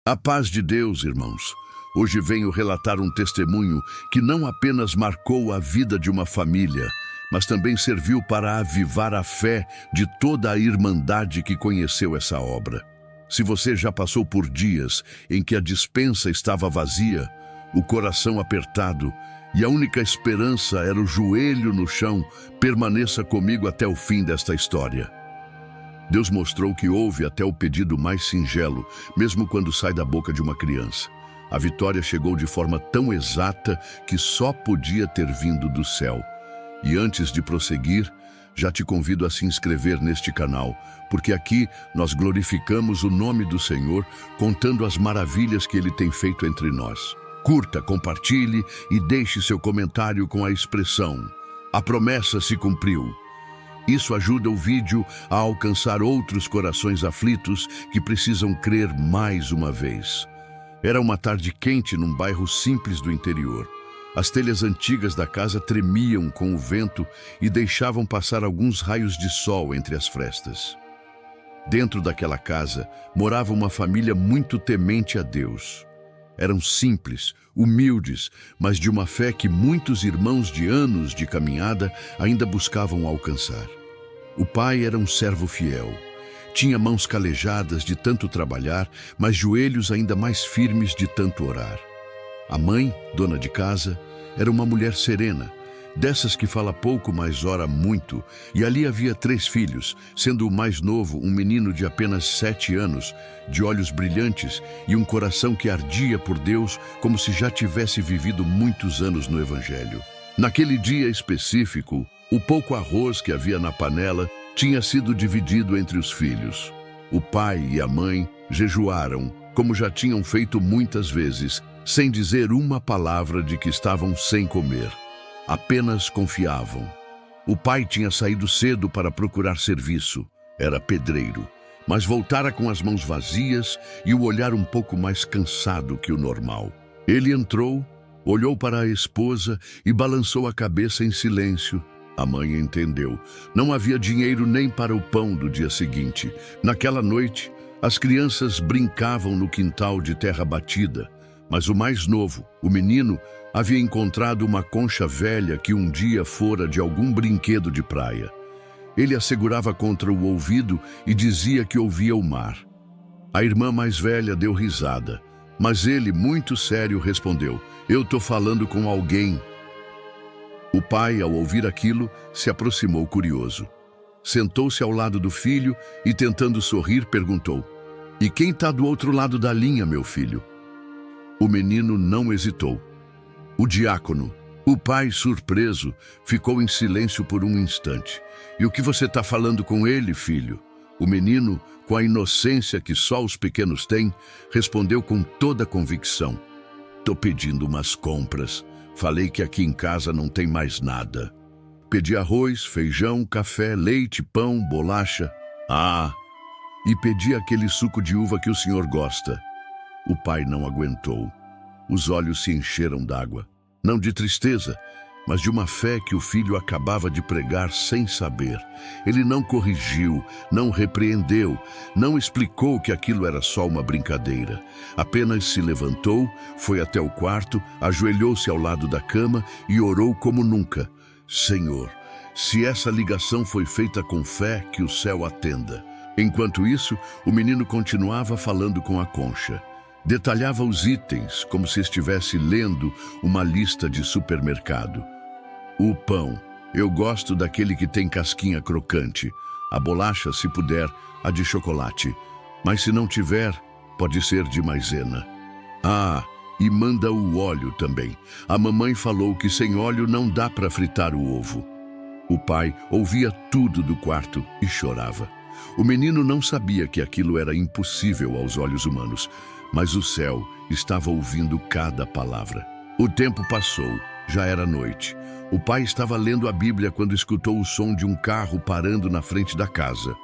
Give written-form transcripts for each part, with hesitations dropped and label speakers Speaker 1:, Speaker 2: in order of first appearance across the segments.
Speaker 1: A paz de Deus, irmãos. Hoje venho relatar um testemunho que não apenas marcou a vida de uma família, mas também serviu para avivar a fé de toda a irmandade que conheceu essa obra. Se você já passou por dias em que a despensa estava vazia, o coração apertado e a única esperança era o joelho no chão, permaneça comigo até o fim desta história. Deus mostrou que ouve até o pedido mais singelo, mesmo quando sai da boca de uma criança. A vitória chegou de forma tão exata que só podia ter vindo do céu. E antes de prosseguir, já te convido a se inscrever neste canal, porque aqui nós glorificamos o nome do Senhor, contando as maravilhas que Ele tem feito entre nós. Curta, compartilhe e deixe seu comentário com a expressão: "A promessa se cumpriu". Isso ajuda o vídeo a alcançar outros corações aflitos que precisam crer mais uma vez. Era uma tarde quente num bairro simples do interior. As telhas antigas da casa tremiam com o vento e deixavam passar alguns raios de sol entre as frestas. Dentro daquela casa morava uma família muito temente a Deus. Eram simples, humildes, mas de uma fé que muitos irmãos de anos de caminhada ainda buscavam alcançar. O pai era um servo fiel. Tinha mãos calejadas de tanto trabalhar, mas joelhos ainda mais firmes de tanto orar. A mãe, dona de casa, era uma mulher serena, dessas que fala pouco, mas ora muito, e ali havia 3 filhos, sendo o mais novo um menino de apenas 7 anos, de olhos brilhantes e um coração que ardia por Deus como se já tivesse vivido muitos anos no Evangelho. Naquele dia específico, o pouco arroz que havia na panela tinha sido dividido entre os filhos. O pai e a mãe jejuaram, como já tinham feito muitas vezes, sem dizer uma palavra de que estavam sem comer. Apenas confiavam. O pai tinha saído cedo para procurar serviço. Era pedreiro, mas voltara com as mãos vazias e o olhar um pouco mais cansado que o normal. Ele entrou, olhou para a esposa e balançou a cabeça em silêncio. A mãe entendeu. Não havia dinheiro nem para o pão do dia seguinte. Naquela noite, as crianças brincavam no quintal de terra batida, mas o mais novo, o menino, havia encontrado uma concha velha que um dia fora de algum brinquedo de praia. Ele a segurava contra o ouvido e dizia que ouvia o mar. A irmã mais velha deu risada, mas ele, muito sério, respondeu: "Eu tô falando com alguém." O pai, ao ouvir aquilo, se aproximou curioso. Sentou-se ao lado do filho e, tentando sorrir, perguntou: "E quem está do outro lado da linha, meu filho?" O menino não hesitou. "O diácono." O pai, surpreso, ficou em silêncio por um instante. "E o que você está falando com ele, filho?" O menino, com a inocência que só os pequenos têm, respondeu com toda a convicção: "Tô pedindo umas compras. Falei que aqui em casa não tem mais nada. Pedi arroz, feijão, café, leite, pão, bolacha. E pedi aquele suco de uva que o senhor gosta." O pai não aguentou. Os olhos se encheram d'água. Não de tristeza, mas de uma fé que o filho acabava de pregar sem saber. Ele não corrigiu, não repreendeu, não explicou que aquilo era só uma brincadeira. Apenas se levantou, foi até o quarto, ajoelhou-se ao lado da cama e orou como nunca: "Senhor, se essa ligação foi feita com fé, que o céu atenda." Enquanto isso, o menino continuava falando com a concha. Detalhava os itens, como se estivesse lendo uma lista de supermercado. "O pão, eu gosto daquele que tem casquinha crocante. A bolacha, se puder, a de chocolate. Mas se não tiver, pode ser de maisena. E manda o óleo também. A mamãe falou que sem óleo não dá para fritar o ovo." O pai ouvia tudo do quarto e chorava. O menino não sabia que aquilo era impossível aos olhos humanos, mas o céu estava ouvindo cada palavra. O tempo passou, já era noite. O pai estava lendo a Bíblia quando escutou o som de um carro parando na frente da casa.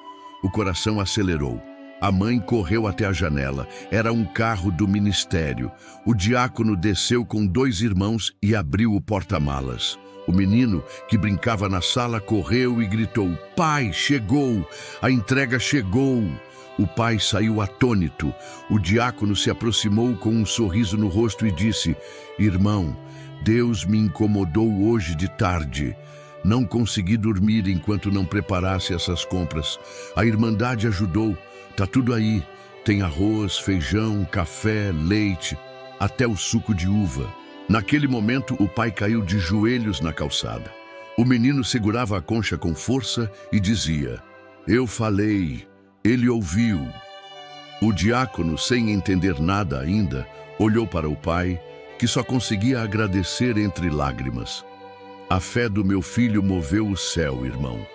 Speaker 1: O coração acelerou. A mãe correu até a janela. Era um carro do ministério. O diácono desceu com 2 irmãos e abriu o porta-malas. O menino, que brincava na sala, correu e gritou: "Pai, chegou! A entrega chegou!" O pai saiu atônito. O diácono se aproximou com um sorriso no rosto e disse: Irmão, Deus me incomodou hoje de tarde. Não consegui dormir enquanto não preparasse essas compras. A Irmandade ajudou. Tá tudo aí. Tem arroz, feijão, café, leite, até o suco de uva. Naquele momento, o pai caiu de joelhos na calçada. O menino segurava a concha com força e dizia: Eu falei, ele ouviu. O diácono, sem entender nada ainda, olhou para o pai, que só conseguia agradecer entre lágrimas. A fé do meu filho moveu o céu, irmão.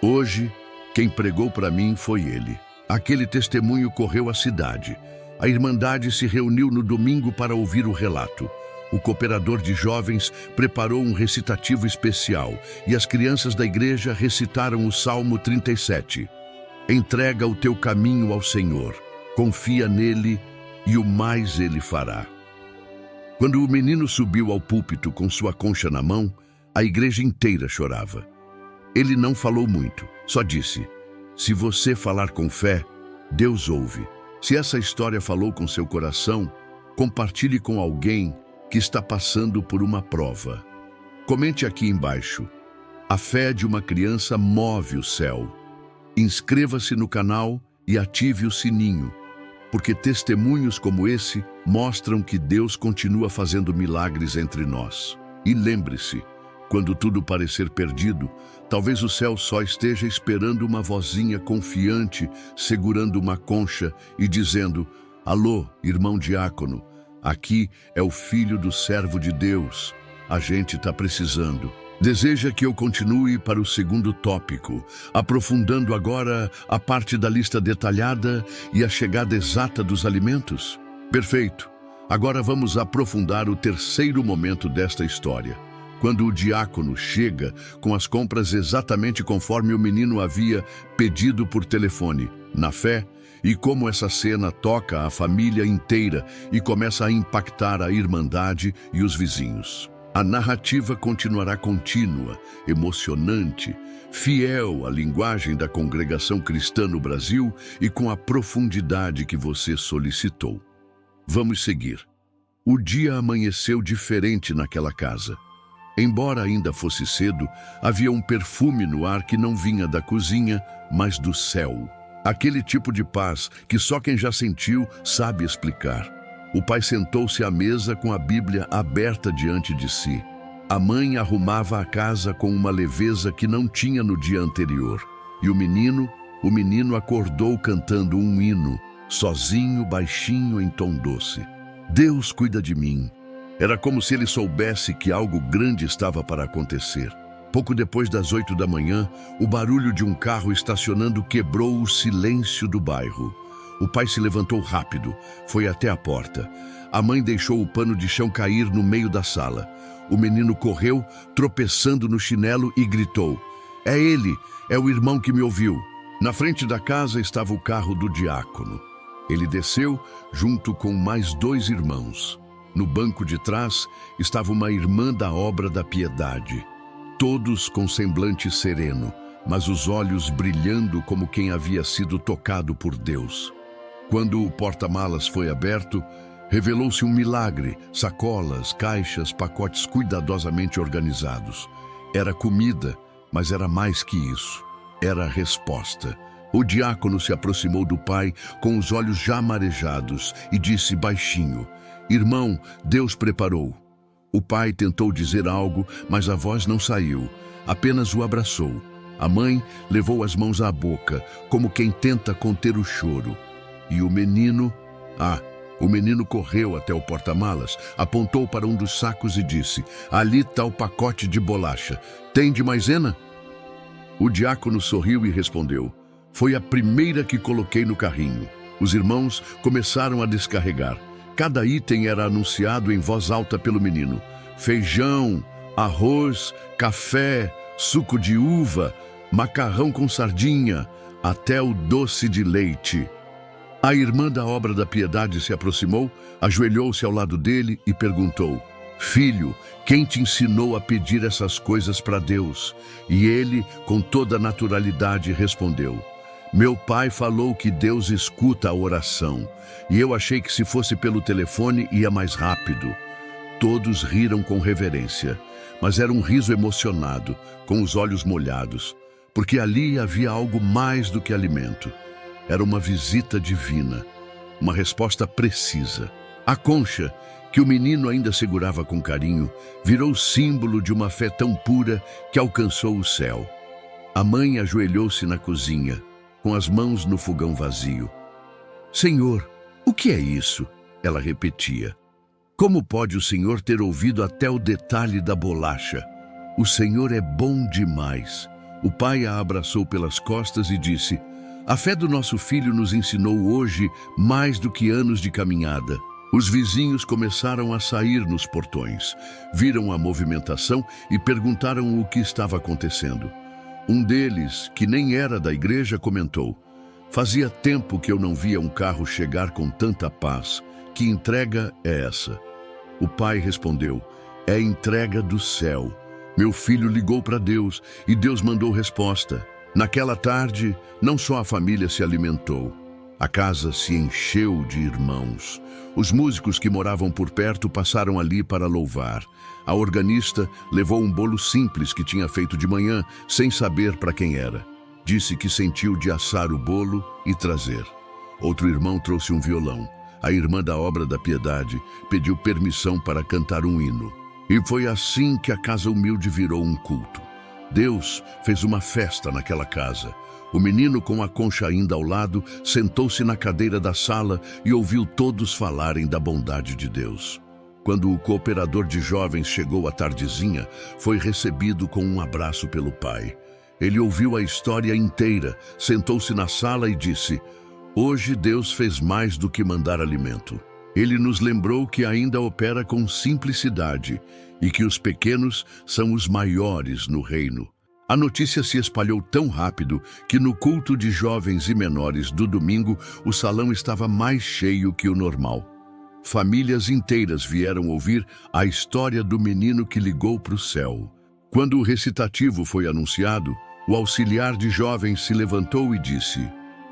Speaker 1: Hoje, quem pregou para mim foi ele. Aquele testemunho correu a cidade. A Irmandade se reuniu no domingo para ouvir o relato. O cooperador de jovens preparou um recitativo especial e as crianças da igreja recitaram o Salmo 37. Entrega o teu caminho ao Senhor, confia nele e o mais ele fará. Quando o menino subiu ao púlpito com sua concha na mão, a igreja inteira chorava. Ele não falou muito, só disse: Se você falar com fé, Deus ouve. Se essa história falou com seu coração, compartilhe com alguém que está passando por uma prova. Comente aqui embaixo. A fé de uma criança move o céu. Inscreva-se no canal e ative o sininho, porque testemunhos como esse mostram que Deus continua fazendo milagres entre nós. E lembre-se, quando tudo parecer perdido, talvez o céu só esteja esperando uma vozinha confiante, segurando uma concha e dizendo: Alô, irmão diácono, aqui é o filho do servo de Deus. A gente está precisando. Deseja que eu continue para o segundo tópico, aprofundando agora a parte da lista detalhada e a chegada exata dos alimentos? Perfeito. Agora vamos aprofundar o terceiro momento desta história. Quando o diácono chega com as compras exatamente conforme o menino havia pedido por telefone, na fé, e como essa cena toca a família inteira e começa a impactar a Irmandade e os vizinhos. A narrativa continuará contínua, emocionante, fiel à linguagem da congregação cristã no Brasil e com a profundidade que você solicitou. Vamos seguir. O dia amanheceu diferente naquela casa. Embora ainda fosse cedo, havia um perfume no ar que não vinha da cozinha, mas do céu. Aquele tipo de paz que só quem já sentiu sabe explicar. O pai sentou-se à mesa com a Bíblia aberta diante de si. A mãe arrumava a casa com uma leveza que não tinha no dia anterior. E o menino acordou cantando um hino, sozinho, baixinho, em tom doce. Deus cuida de mim. Era como se ele soubesse que algo grande estava para acontecer. Pouco depois das 8 da manhã, o barulho de um carro estacionando quebrou o silêncio do bairro. O pai se levantou rápido, foi até a porta. A mãe deixou o pano de chão cair no meio da sala. O menino correu, tropeçando no chinelo e gritou: É ele, é o irmão que me ouviu. Na frente da casa estava o carro do diácono. Ele desceu junto com mais 2 irmãos. No banco de trás estava uma irmã da Obra da Piedade. Todos com semblante sereno, mas os olhos brilhando como quem havia sido tocado por Deus. Quando o porta-malas foi aberto, revelou-se um milagre: sacolas, caixas, pacotes cuidadosamente organizados. Era comida, mas era mais que isso. Era a resposta. O diácono se aproximou do pai com os olhos já marejados e disse baixinho: Irmão, Deus preparou. O pai tentou dizer algo, mas a voz não saiu. Apenas o abraçou. A mãe levou as mãos à boca, como quem tenta conter o choro. E o menino correu até o porta-malas, apontou para um dos sacos e disse: Ali está o pacote de bolacha. Tem de maisena? O diácono sorriu e respondeu: Foi a primeira que coloquei no carrinho. Os irmãos começaram a descarregar. Cada item era anunciado em voz alta pelo menino: feijão, arroz, café, suco de uva, macarrão com sardinha, até o doce de leite. A irmã da Obra da Piedade se aproximou, ajoelhou-se ao lado dele e perguntou: Filho, quem te ensinou a pedir essas coisas para Deus? E ele, com toda naturalidade, respondeu: Meu pai falou que Deus escuta a oração, e eu achei que se fosse pelo telefone ia mais rápido. Todos riram com reverência, mas era um riso emocionado, com os olhos molhados, porque ali havia algo mais do que alimento. Era uma visita divina, uma resposta precisa. A concha, que o menino ainda segurava com carinho, virou símbolo de uma fé tão pura que alcançou o céu. A mãe ajoelhou-se na cozinha, com as mãos no fogão vazio. Senhor, o que é isso? Ela repetia. Como pode o Senhor ter ouvido até o detalhe da bolacha? O Senhor é bom demais. O pai a abraçou pelas costas e disse: a fé do nosso filho nos ensinou hoje mais do que anos de caminhada. Os vizinhos começaram a sair nos portões, viram a movimentação e perguntaram o que estava acontecendo. Um deles, que nem era da igreja, comentou: fazia tempo que eu não via um carro chegar com tanta paz. Que entrega é essa? O pai respondeu: é a entrega do céu. Meu filho ligou para Deus e Deus mandou resposta. Naquela tarde, não só a família se alimentou, a casa se encheu de irmãos. Os músicos que moravam por perto passaram ali para louvar. A organista levou um bolo simples que tinha feito de manhã, sem saber para quem era. Disse que sentiu de assar o bolo e trazer. Outro irmão trouxe um violão. A irmã da Obra da Piedade pediu permissão para cantar um hino. E foi assim que a casa humilde virou um culto. Deus fez uma festa naquela casa. O menino, com a concha ainda ao lado, sentou-se na cadeira da sala e ouviu todos falarem da bondade de Deus. Quando o cooperador de jovens chegou à tardezinha, foi recebido com um abraço pelo pai. Ele ouviu a história inteira, sentou-se na sala e disse: hoje Deus fez mais do que mandar alimento. Ele nos lembrou que ainda opera com simplicidade e que os pequenos são os maiores no reino. A notícia se espalhou tão rápido que no culto de jovens e menores do domingo, o salão estava mais cheio que o normal. Famílias inteiras vieram ouvir a história do menino que ligou para o céu. Quando o recitativo foi anunciado, o auxiliar de jovens se levantou e disse: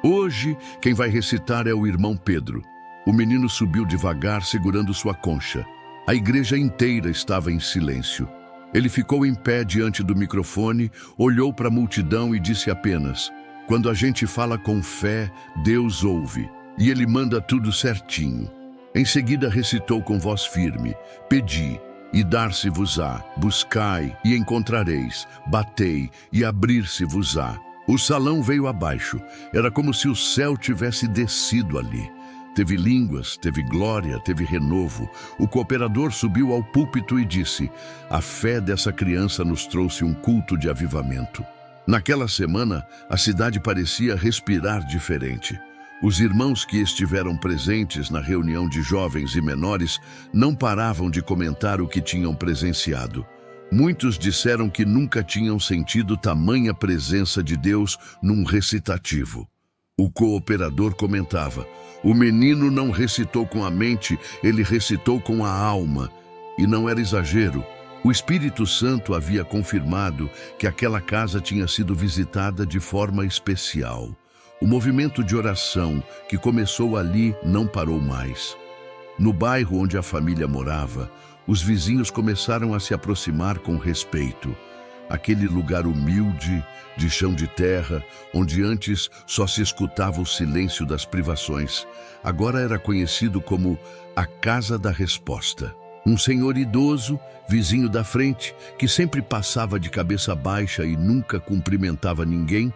Speaker 1: hoje quem vai recitar é o irmão Pedro. O menino subiu devagar, segurando sua concha. A igreja inteira estava em silêncio. Ele ficou em pé diante do microfone, olhou para a multidão e disse apenas: quando a gente fala com fé, Deus ouve, e Ele manda tudo certinho. Em seguida recitou com voz firme: pedi, e dar-se-vos-á, buscai, e encontrareis, batei, e abrir-se-vos-á. O salão veio abaixo, era como se o céu tivesse descido ali. Teve línguas, teve glória, teve renovo. O cooperador subiu ao púlpito e disse: a fé dessa criança nos trouxe um culto de avivamento. Naquela semana, a cidade parecia respirar diferente. Os irmãos que estiveram presentes na reunião de jovens e menores não paravam de comentar o que tinham presenciado. Muitos disseram que nunca tinham sentido tamanha presença de Deus num recitativo. O cooperador comentava: o menino não recitou com a mente, ele recitou com a alma. E não era exagero. O Espírito Santo havia confirmado que aquela casa tinha sido visitada de forma especial. O movimento de oração que começou ali não parou mais. No bairro onde a família morava, os vizinhos começaram a se aproximar com respeito. Aquele lugar humilde, de chão de terra, onde antes só se escutava o silêncio das privações, agora era conhecido como a Casa da Resposta. Um senhor idoso, vizinho da frente, que sempre passava de cabeça baixa e nunca cumprimentava ninguém,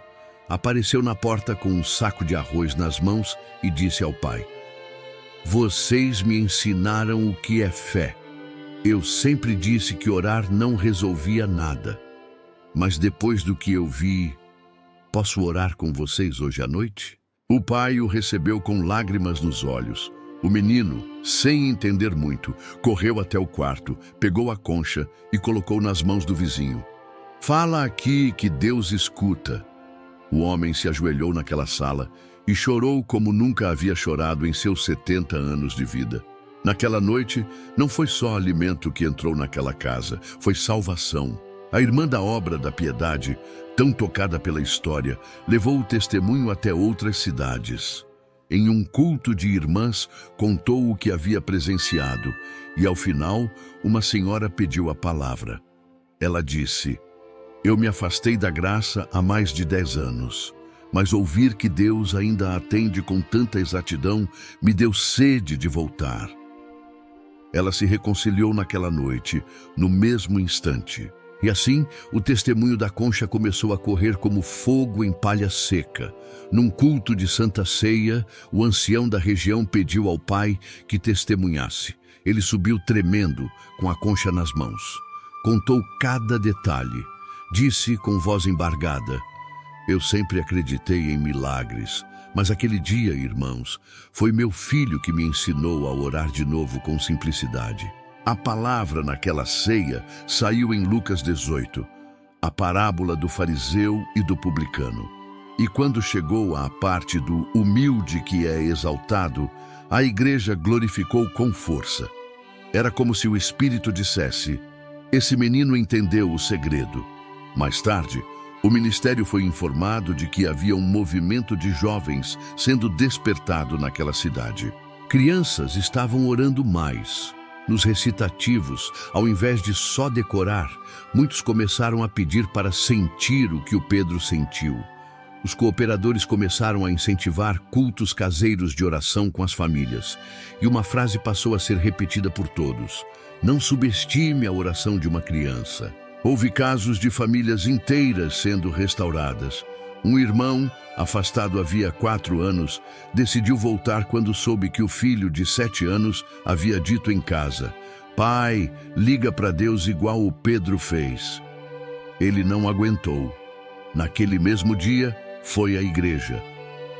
Speaker 1: apareceu na porta com um saco de arroz nas mãos e disse ao pai: vocês me ensinaram o que é fé. Eu sempre disse que orar não resolvia nada. Mas depois do que eu vi, posso orar com vocês hoje à noite? O pai o recebeu com lágrimas nos olhos. O menino, sem entender muito, correu até o quarto, pegou a concha e colocou nas mãos do vizinho. Fala aqui que Deus escuta. O homem se ajoelhou naquela sala e chorou como nunca havia chorado em seus 70 anos de vida. Naquela noite, não foi só alimento que entrou naquela casa, foi salvação. A irmã da Obra da Piedade, tão tocada pela história, levou o testemunho até outras cidades. Em um culto de irmãs, contou o que havia presenciado e, ao final, uma senhora pediu a palavra. Ela disse: "Eu me afastei da graça há mais de 10 anos, mas ouvir que Deus ainda a atende com tanta exatidão me deu sede de voltar." Ela se reconciliou naquela noite, no mesmo instante. E assim, o testemunho da Concha começou a correr como fogo em palha seca. Num culto de Santa Ceia, o ancião da região pediu ao pai que testemunhasse. Ele subiu tremendo, com a Concha nas mãos. Contou cada detalhe. Disse com voz embargada: "Eu sempre acreditei em milagres, mas aquele dia, irmãos, foi meu filho que me ensinou a orar de novo com simplicidade." A palavra naquela ceia saiu em Lucas 18, a parábola do fariseu e do publicano. E quando chegou à parte do humilde que é exaltado, a igreja glorificou com força. Era como se o Espírito dissesse: "Esse menino entendeu o segredo." Mais tarde, o ministério foi informado de que havia um movimento de jovens sendo despertado naquela cidade. Crianças estavam orando mais. Nos recitativos, ao invés de só decorar, muitos começaram a pedir para sentir o que o Pedro sentiu. Os cooperadores começaram a incentivar cultos caseiros de oração com as famílias. E uma frase passou a ser repetida por todos: "Não subestime a oração de uma criança." Houve casos de famílias inteiras sendo restauradas. Um irmão, afastado havia 4 anos, decidiu voltar quando soube que o filho de 7 anos havia dito em casa: "Pai, liga para Deus igual o Pedro fez." Ele não aguentou. Naquele mesmo dia, foi à igreja.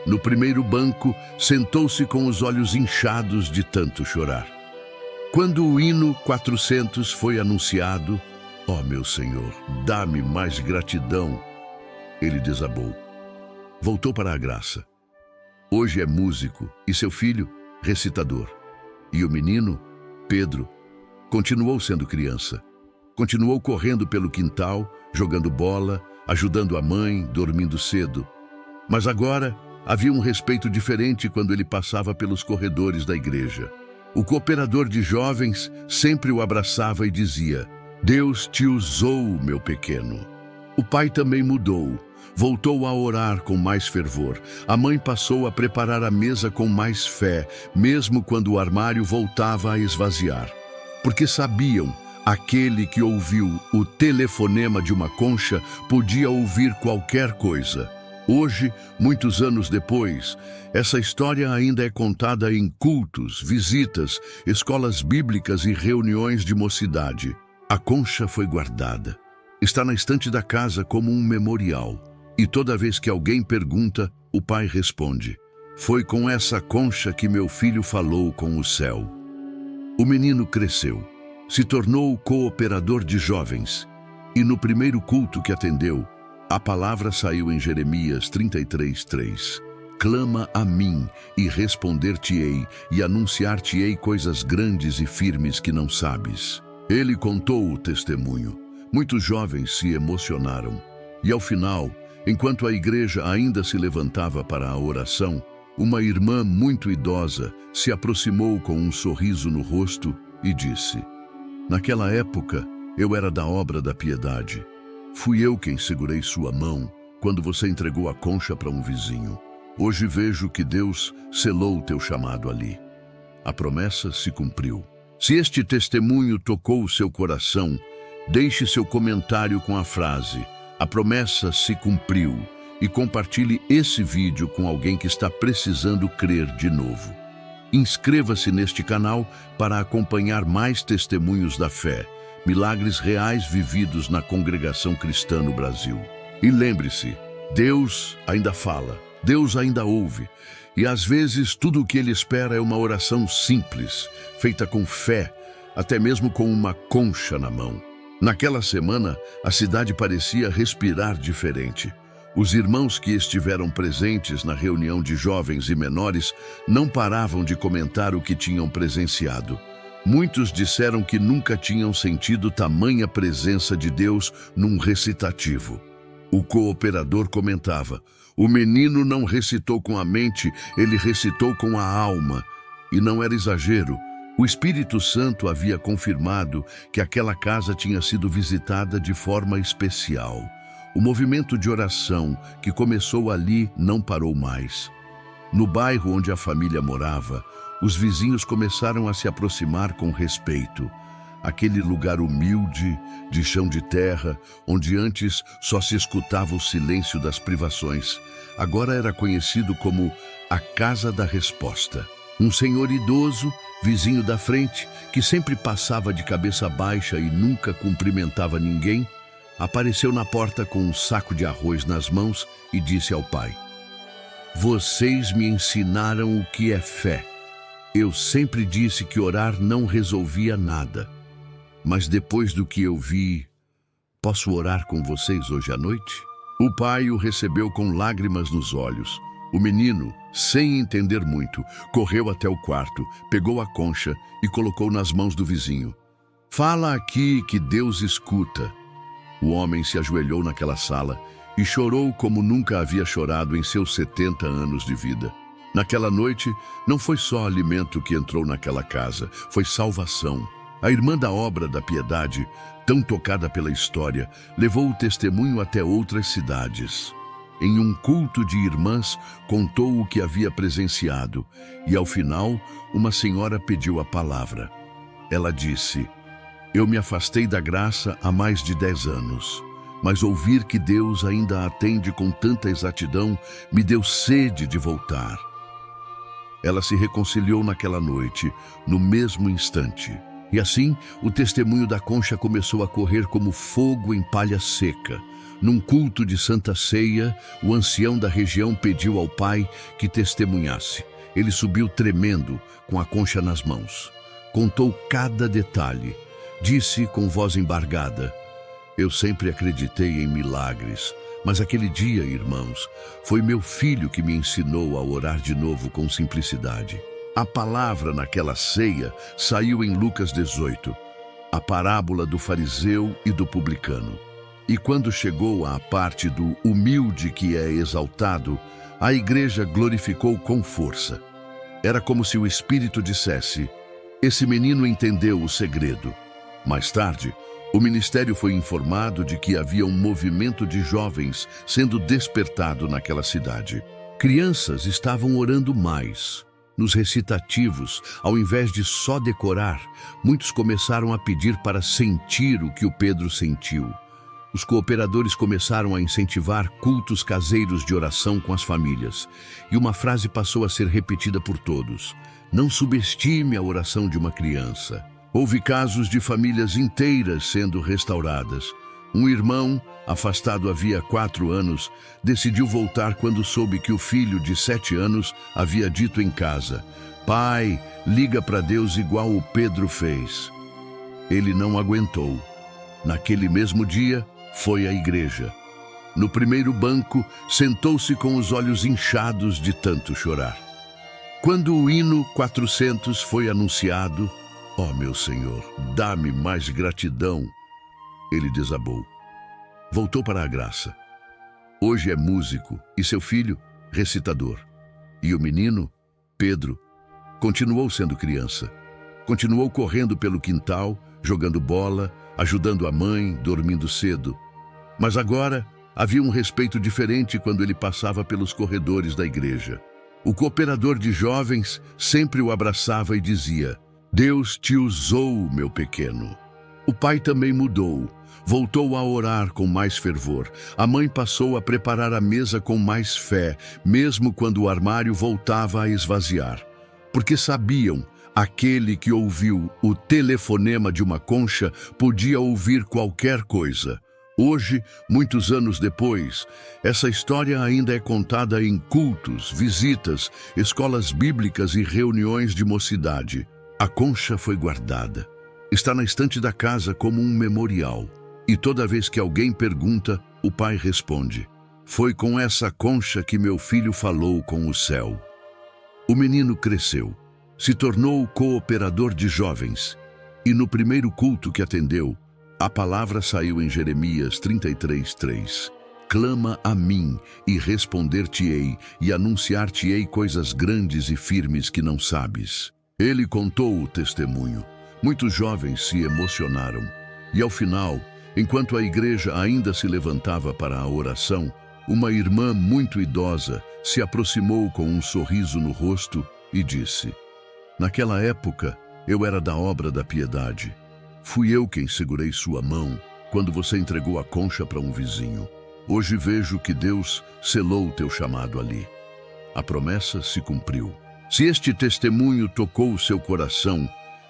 Speaker 1: No primeiro banco, sentou-se com os olhos inchados de tanto chorar. Quando o hino 400 foi anunciado: "Ó meu Senhor, dá-me mais gratidão", ele desabou. Voltou para a graça. Hoje é músico e seu filho, recitador. E o menino, Pedro, continuou sendo criança. Continuou correndo pelo quintal, jogando bola, ajudando a mãe, dormindo cedo. Mas agora havia um respeito diferente quando ele passava pelos corredores da igreja. O cooperador de jovens sempre o abraçava e dizia: "Deus te usou, meu pequeno." O pai também mudou. Voltou a orar com mais fervor. A mãe passou a preparar a mesa com mais fé, mesmo quando o armário voltava a esvaziar. Porque sabiam, aquele que ouviu o telefonema de uma concha podia ouvir qualquer coisa. Hoje, muitos anos depois, essa história ainda é contada em cultos, visitas, escolas bíblicas e reuniões de mocidade. A concha foi guardada. Está na estante da casa como um memorial. E toda vez que alguém pergunta, o pai responde: "Foi com essa concha que meu filho falou com o céu." O menino cresceu, se tornou cooperador de jovens. E no primeiro culto que atendeu, a palavra saiu em Jeremias 33:3. "Clama a mim e responder-te-ei, e anunciar-te-ei coisas grandes e firmes que não sabes." Ele contou o testemunho. Muitos jovens se emocionaram. E ao final, enquanto a igreja ainda se levantava para a oração, uma irmã muito idosa se aproximou com um sorriso no rosto e disse: "Naquela época, eu era da Obra da Piedade. Fui eu quem segurei sua mão quando você entregou a concha para um vizinho. Hoje vejo que Deus selou o teu chamado ali. A promessa se cumpriu." Se este testemunho tocou o seu coração, deixe seu comentário com a frase: "A promessa se cumpriu", e compartilhe esse vídeo com alguém que está precisando crer de novo. Inscreva-se neste canal para acompanhar mais testemunhos da fé, milagres reais vividos na congregação cristã no Brasil. E lembre-se, Deus ainda fala, Deus ainda ouve, e às vezes tudo o que Ele espera é uma oração simples, feita com fé, até mesmo com uma concha na mão. Naquela semana, a cidade parecia respirar diferente. Os irmãos que estiveram presentes na reunião de jovens e menores não paravam de comentar o que tinham presenciado. Muitos disseram que nunca tinham sentido tamanha presença de Deus num recitativo. O cooperador comentava: o menino não recitou com a mente, ele recitou com a alma. E não era exagero. O Espírito Santo havia confirmado que aquela casa tinha sido visitada de forma especial. O movimento de oração que começou ali não parou mais. No bairro onde a família morava, os vizinhos começaram a se aproximar com respeito. Aquele lugar humilde, de chão de terra, onde antes só se escutava o silêncio das privações, agora era conhecido como a Casa da Resposta. Um senhor idoso, vizinho da frente, que sempre passava de cabeça baixa e nunca cumprimentava ninguém, apareceu na porta com um saco de arroz nas mãos e disse ao pai: "Vocês me ensinaram o que é fé. Eu sempre disse que orar não resolvia nada. Mas depois do que eu vi, posso orar com vocês hoje à noite?" O pai o recebeu com lágrimas nos olhos. O menino, sem entender muito, correu até o quarto, pegou a concha e colocou nas mãos do vizinho. "Fala aqui que Deus escuta." O homem se ajoelhou naquela sala e chorou como nunca havia chorado em seus 70 anos de vida. Naquela noite, não foi só alimento que entrou naquela casa, foi salvação. A irmã da Obra da Piedade, tão tocada pela história, levou o testemunho até outras cidades. Em um culto de irmãs, contou o que havia presenciado e, ao final, uma senhora pediu a palavra. Ela disse: "Eu me afastei da graça há mais de 10 anos, mas ouvir que Deus ainda atende com tanta exatidão me deu sede de voltar." Ela se reconciliou naquela noite, no mesmo instante. E assim, o testemunho da concha começou a correr como fogo em palha seca. Num culto de Santa Ceia, o ancião da região pediu ao pai que testemunhasse. Ele subiu tremendo, com a concha nas mãos. Contou cada detalhe. Disse com voz embargada: "Eu sempre acreditei em milagres, mas aquele dia, irmãos, foi meu filho que me ensinou a orar de novo com simplicidade." A palavra naquela ceia saiu em Lucas 18, a parábola do fariseu e do publicano. E quando chegou à parte do humilde que é exaltado, a igreja glorificou com força. Era como se o Espírito dissesse: "Esse menino entendeu o segredo." Mais tarde, o ministério foi informado de que havia um movimento de jovens sendo despertado naquela cidade. Crianças estavam orando mais. Nos recitativos, ao invés de só decorar, muitos começaram a pedir para sentir o que o Pedro sentiu. Os cooperadores começaram a incentivar cultos caseiros de oração com as famílias. E uma frase passou a ser repetida por todos: "Não subestime a oração de uma criança." Houve casos de famílias inteiras sendo restauradas. Um irmão, afastado havia 4 anos, decidiu voltar quando soube que o filho de 7 anos havia dito em casa: "Pai, liga para Deus igual o Pedro fez." Ele não aguentou. Naquele mesmo dia, foi à igreja. No primeiro banco, sentou-se com os olhos inchados de tanto chorar. Quando o hino 400 foi anunciado: "Ó meu Senhor, dá-me mais gratidão", ele desabou. Voltou para a graça. Hoje é músico e seu filho, recitador. E o menino, Pedro, continuou sendo criança. Continuou correndo pelo quintal, jogando bola, ajudando a mãe, dormindo cedo. Mas agora havia um respeito diferente quando ele passava pelos corredores da igreja. O cooperador de jovens sempre o abraçava e dizia: "Deus te usou, meu pequeno." O pai também mudou. Voltou a orar com mais fervor. A mãe passou a preparar a mesa com mais fé, mesmo quando o armário voltava a esvaziar. Porque sabiam, aquele que ouviu o telefonema de uma concha podia ouvir qualquer coisa. Hoje, muitos anos depois, essa história ainda é contada em cultos, visitas, escolas bíblicas e reuniões de mocidade. A concha foi guardada. Está na estante da casa como um memorial. E toda vez que alguém pergunta, o pai responde: "Foi com essa concha que meu filho falou com o céu." O menino cresceu. Se tornou cooperador de jovens. E no primeiro culto que atendeu, a palavra saiu em Jeremias 33:3. Clama a mim, e responder-te-ei, e anunciar-te-ei coisas grandes e firmes que não sabes. Ele contou o testemunho. Muitos jovens se emocionaram. E ao final, enquanto a igreja ainda se levantava para a oração, uma irmã muito idosa se aproximou com um sorriso no rosto e disse: naquela época, eu era da obra da piedade. Fui eu quem segurei sua mão quando você entregou a concha para um vizinho. Hoje vejo que Deus selou o teu chamado ali. A promessa se cumpriu. Se este testemunho tocou o seu coração,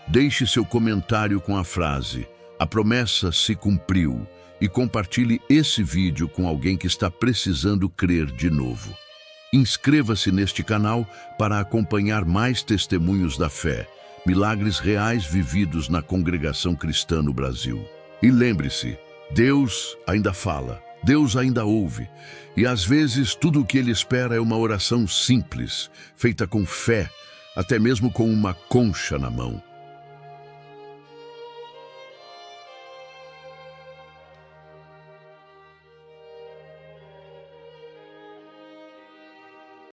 Speaker 1: deixe seu comentário com a frase: a promessa se cumpriu, e compartilhe esse vídeo com alguém que está precisando crer de novo. Inscreva-se neste canal para acompanhar mais testemunhos da fé, milagres reais vividos na congregação cristã no Brasil. E lembre-se, Deus ainda fala, Deus ainda ouve, e às vezes tudo o que Ele espera é uma oração simples, feita com fé, até mesmo com uma concha na mão.